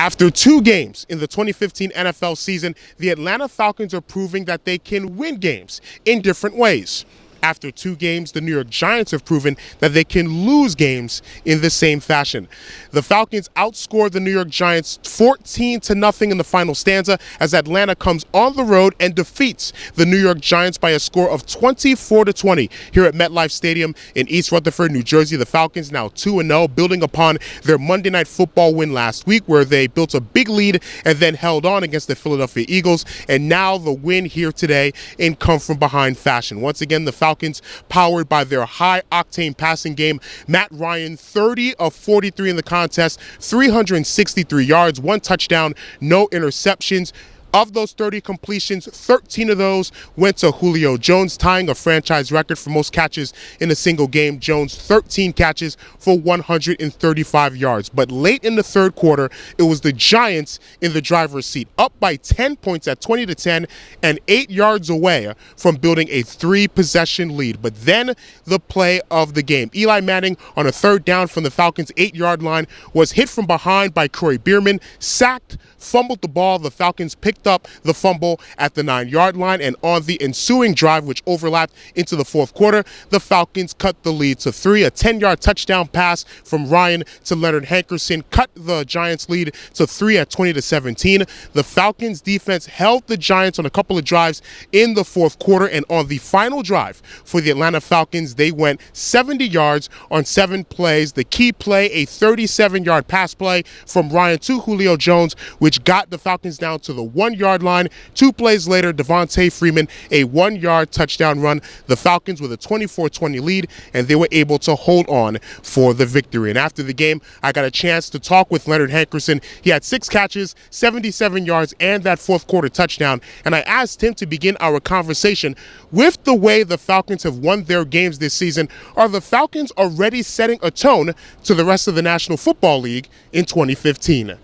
After 2 games in the 2015 NFL season, the Atlanta Falcons are proving that they can win games in different ways. After 2 games, the New York Giants have proven that they can lose games in the same fashion. The Falcons outscored the New York Giants 14-0 in the final stanza as Atlanta comes on the road and defeats the New York Giants by a score of 24-20 here at MetLife Stadium in East Rutherford, New Jersey. The Falcons now 2-0, building upon their Monday Night Football win last week where they built a big lead and then held on against the Philadelphia Eagles. And now the win here today in come-from-behind fashion. Once again, the Falcons, powered by their high-octane passing game. Matt Ryan, 30 of 43 in the contest, 363 yards, 1 touchdown, no interceptions. Of those 30 completions, 13 of those went to Julio Jones, tying a franchise record for most catches in a single game. Jones, 13 catches for 135 yards. But late in the third quarter, it was the Giants in the driver's seat, up by 10 points at 20-10 and 8 yards away from building a 3-possession lead. But then the play of the game. Eli Manning on a third down from the Falcons' 8-yard line was hit from behind by Corey Bierman, sacked, fumbled the ball. The Falcons picked up the fumble at the 9-yard line, and on the ensuing drive, which overlapped into the fourth quarter, the Falcons cut the lead to 3. A 10-yard touchdown pass from Ryan to Leonard Hankerson cut the Giants' lead to 3 at 20-17. The Falcons' defense held the Giants on a couple of drives in the fourth quarter, and on the final drive for the Atlanta Falcons, they went 70 yards on 7 plays. The key play, a 37-yard pass play from Ryan to Julio Jones, which got the Falcons down to the 1-yard line. 2 plays later, Devontae Freeman, a 1-yard touchdown run. The Falcons with a 24-20 lead, and they were able to hold on for the victory. And after the game, I got a chance to talk with Leonard Hankerson. He had 6 catches, 77 yards, and that fourth quarter touchdown. And I asked him to begin our conversation with the way the Falcons have won their games this season. Are the Falcons already setting a tone to the rest of the National Football League in 2015?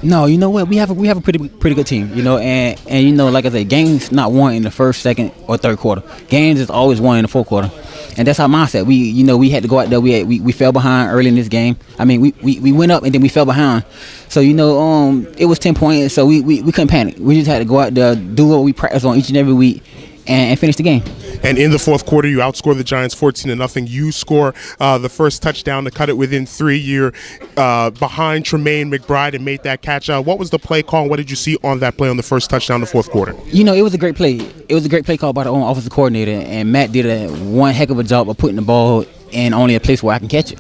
No, you know what? We have a pretty good team, you know, and you know, like I said, games not won in the first, second, or third quarter. Games is always won in the fourth quarter, and that's our mindset. We had to go out there. We fell behind early in this game. I mean, we went up and then we fell behind. So you know, it was 10 points. So we couldn't panic. We just had to go out there, do what we practice on each and every week, and finish the game. And in the fourth quarter, you outscored the Giants 14-0. You score the first touchdown to cut it within 3. You're behind Tremaine McBride and made that catch. What was the play call? What did you see on that play on the first touchdown in the fourth quarter? You know, it was a great play. It was a great play call by the offensive coordinator, and Matt did one heck of a job of putting the ball in only a place where I can catch it.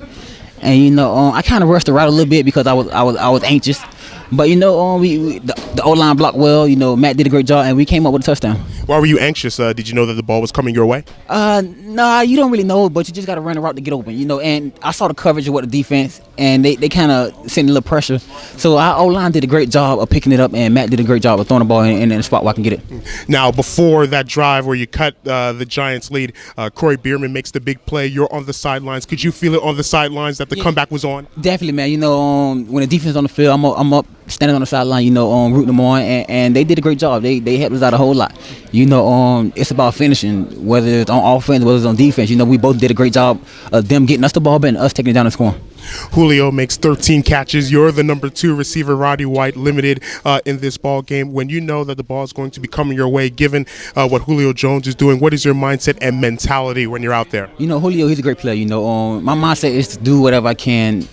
And you know, I kind of rushed the route a little bit because I was anxious. But you know, the O-line blocked well. You know, Matt did a great job, and we came up with a touchdown. Why were you anxious? Did you know that the ball was coming your way? Nah, you don't really know, but you just got to run the route to get open. You know, and I saw the coverage of what the defense, and they kind of sent a little pressure. So our O-line did a great job of picking it up, and Matt did a great job of throwing the ball in the spot where I can get it. Now, before that drive where you cut the Giants' lead, Corey Bierman makes the big play. You're on the sidelines. Could you feel it on the sidelines that the comeback was on? Definitely, man. You know, when the defense is on the field, I'm up standing on the sideline, you know, rooting them on, and they did a great job. They helped us out a whole lot. You know, it's about finishing, whether it's on offense, whether it's on defense. You know, we both did a great job of them getting us the ball, and us taking it down and scoring. Julio makes 13 catches. You're the number 2 receiver. Roddy White limited in this ball game. When you know that the ball is going to be coming your way, given what Julio Jones is doing, what is your mindset and mentality when you're out there? You know, Julio, he's a great player. You know, my mindset is to do whatever I can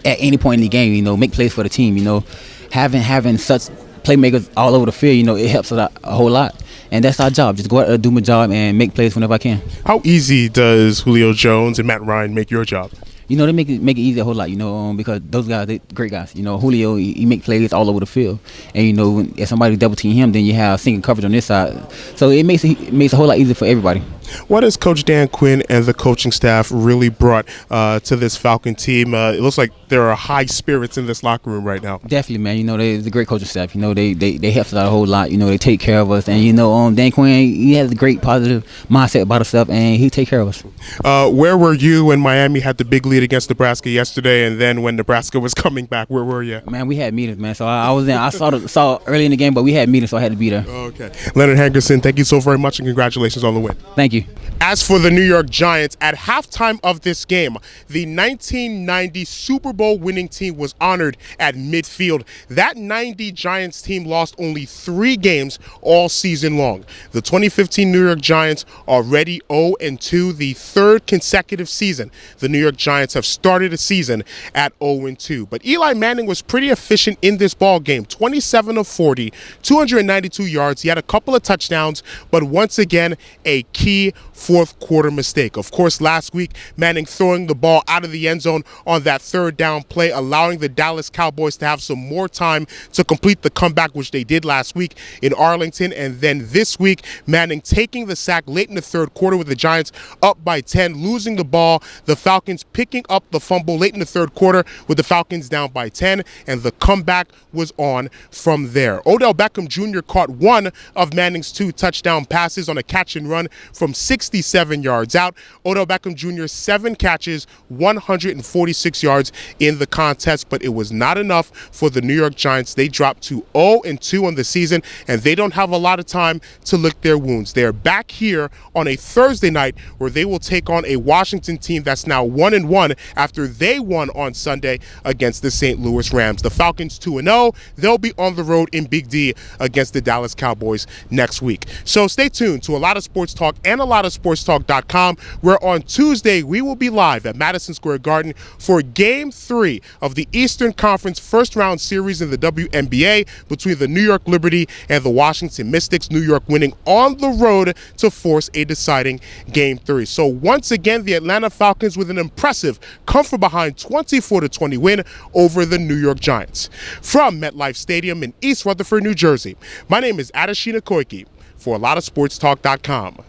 at any point in the game. You know, make plays for the team. You know, having such playmakers all over the field, you know, it helps us a whole lot. And that's our job. Just go out there, do my job, and make plays whenever I can. How easy does Julio Jones and Matt Ryan make your job? You know, they make it easy a whole lot, you know, because those guys, they great guys. You know, Julio, he make plays all over the field. And, you know, if somebody double team him, then you have single coverage on this side. So it makes a whole lot easier for everybody. What has Coach Dan Quinn and the coaching staff really brought to this Falcon team? It looks like there are high spirits in this locker room right now. Definitely, man. You know, they're a great coaching staff. You know, they help us out a whole lot. You know, they take care of us. And, you know, Dan Quinn, he has a great positive mindset about himself, and he take care of us. Where were you when Miami had the big lead against Nebraska yesterday, and then when Nebraska was coming back, where were you? Man, we had meetings, man. So I was in. I saw early in the game, but we had meetings, so I had to be there. Okay. Leonard Hankerson, thank you so very much, and congratulations on the win. Thank you. you. As for the New York Giants, at halftime of this game, the 1990 Super Bowl winning team was honored at midfield. That 90 Giants team lost only 3 games all season long. The 2015 New York Giants already 0-2, the 3rd consecutive season the New York Giants have started a season at 0-2. But Eli Manning was pretty efficient in this ball game, 27 of 40, 292 yards. He had a couple of touchdowns, but once again, a key fourth quarter mistake. Of course, last week, Manning throwing the ball out of the end zone on that 3rd down play, allowing the Dallas Cowboys to have some more time to complete the comeback, which they did last week in Arlington. And then this week, Manning taking the sack late in the 3rd quarter with the Giants up by 10, losing the ball. The Falcons picking up the fumble late in the 3rd quarter with the Falcons down by 10, and the comeback was on from there. Odell Beckham Jr. caught one of Manning's 2 touchdown passes on a catch and run from 67 yards out. Odell Beckham Jr. 7 catches, 146 yards in the contest, but it was not enough for the New York Giants. They dropped to 0-2 on the season, and they don't have a lot of time to lick their wounds. They're back here on a Thursday night where they will take on a Washington team that's now 1-1 after they won on Sunday against the St. Louis Rams. The Falcons 2-0. They'll be on the road in Big D against the Dallas Cowboys next week. So stay tuned to A Lot of Sports Talk and ALotofSportsTalk.com, where on Tuesday we will be live at Madison Square Garden for Game 3 of the Eastern Conference first round series in the WNBA between the New York Liberty and the Washington Mystics. New York winning on the road to force a deciding Game 3. So once again, the Atlanta Falcons with an impressive come from behind 24-20 win over the New York Giants. From MetLife Stadium in East Rutherford, New Jersey, my name is Adesina Koiki for ALotofSportsTalk.com.